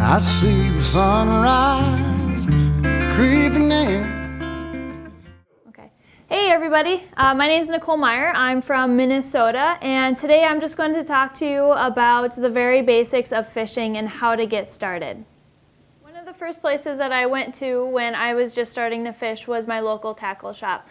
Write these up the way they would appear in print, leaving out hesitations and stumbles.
I see the sunrise creeping in. Okay. Hey everybody, my name is Nicole Meyer. I'm from Minnesota, and today I'm just going to talk to you about the very basics of fishing and how to get started. One of the first places that I went to when I was just starting to fish was my local tackle shop.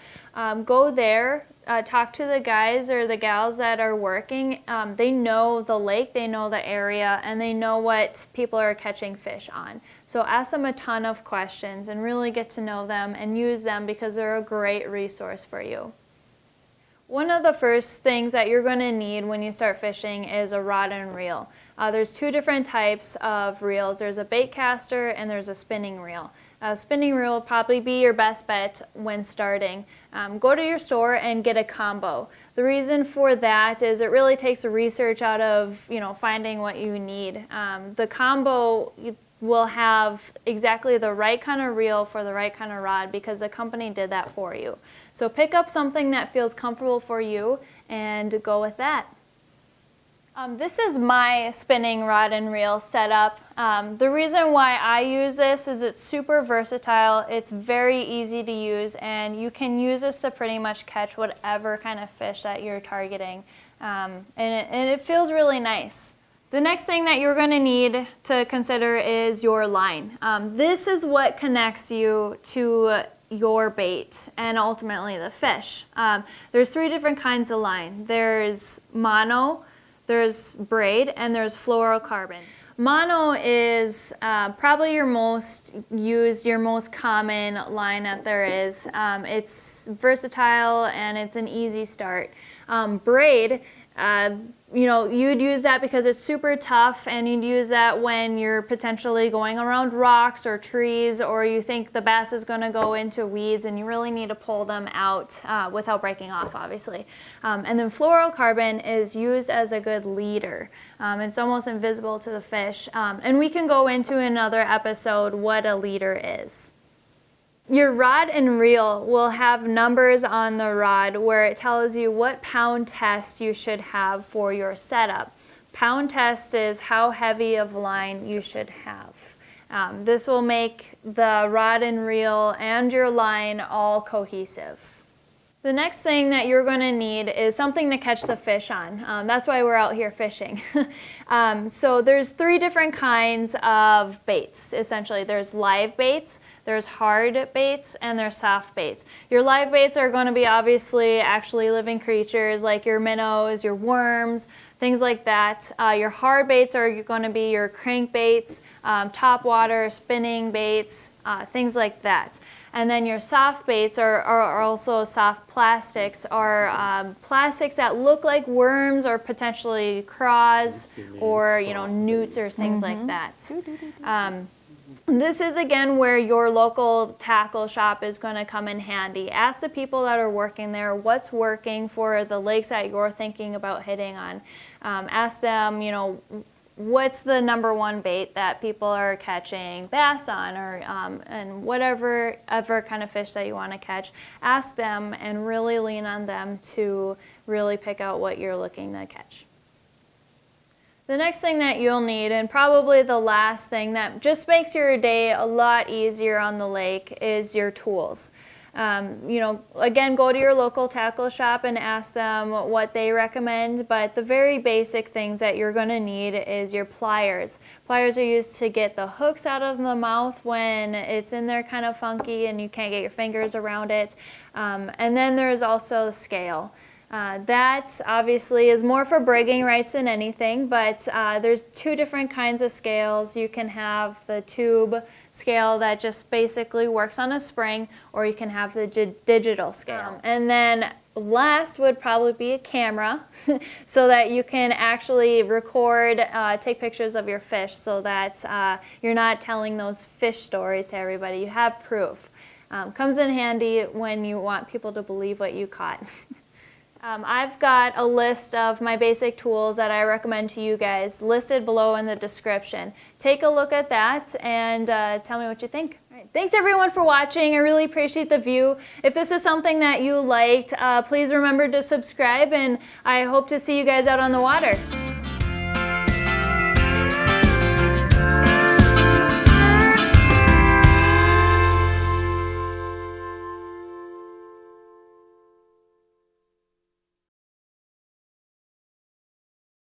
Go there, talk to the guys or the gals that are working. They know the lake, they know the area, and they know what people are catching fish on. So ask them a ton of questions and really get to know them and use them because they're a great resource for you. One of the first things that you're going to need when you start fishing is a rod and reel. There's two different types of reels. There's a bait caster and there's a spinning reel. A spinning reel will probably be your best bet when starting. Go to your store and get a combo. The reason for that is it really takes the research out of finding what you need. The combo will have exactly the right kind of reel for the right kind of rod because the company did that for you. So pick up something that feels comfortable for you and go with that. This is my spinning rod and reel setup. The reason why I use this is it's super versatile, it's very easy to use, and you can use this to pretty much catch whatever kind of fish that you're targeting. And it feels really nice. The next thing that you're going to need to consider is your line. This is what connects you to your bait and ultimately the fish. There's three different kinds of line. There's mono, there's braid, and there's fluorocarbon. Mono is probably your most used, your most common line that there is. It's versatile and it's an easy start. Braid, you'd use that because it's super tough, and you'd use that when you're potentially going around rocks or trees, or you think the bass is going to go into weeds and you really need to pull them out without breaking off, obviously. And then fluorocarbon is used as a good leader. It's almost invisible to the fish, and we can go into another episode what a leader is. Your rod and reel will have numbers on the rod where it tells you what pound test you should have for your setup. Pound test is how heavy of line you should have. This will make the rod and reel and your line all cohesive. The next thing that you're going to need is something to catch the fish on. That's why we're out here fishing. So there's three different kinds of baits, essentially. There's live baits, there's hard baits, and there's soft baits. Your live baits are going to be obviously actually living creatures like your minnows, your worms, things like that. Your hard baits are going to be your crankbaits, top water, spinning baits, things like that. And then your soft baits are also soft plastics, or plastics that look like worms or potentially craws or newts or things like that. This is again where your local tackle shop is going to come in handy. Ask the people that are working there what's working for the lakes that you're thinking about hitting on. Ask them, what's the number one bait that people are catching bass on, or and whatever kind of fish that you want to catch. Ask them and really lean on them to really pick out what you're looking to catch. The next thing that you'll need, and probably the last thing that just makes your day a lot easier on the lake, is your tools. Again, go to your local tackle shop and ask them what they recommend, but the very basic things that you're going to need is your pliers. Pliers are used to get the hooks out of the mouth when it's in there kind of funky and you can't get your fingers around it. And then there's also the scale. That obviously is more for bragging rights than anything, but there's two different kinds of scales. You can have the tube scale that just basically works on a spring, or you can have the digital scale. And then last would probably be a camera so that you can actually record, take pictures of your fish so that you're not telling those fish stories to everybody. You have proof. Comes in handy when you want people to believe what you caught. I've got a list of my basic tools that I recommend to you guys listed below in the description. Take a look at that and tell me what you think. All right. Thanks everyone for watching. I really appreciate the view. If this is something that you liked, please remember to subscribe, and I hope to see you guys out on the water.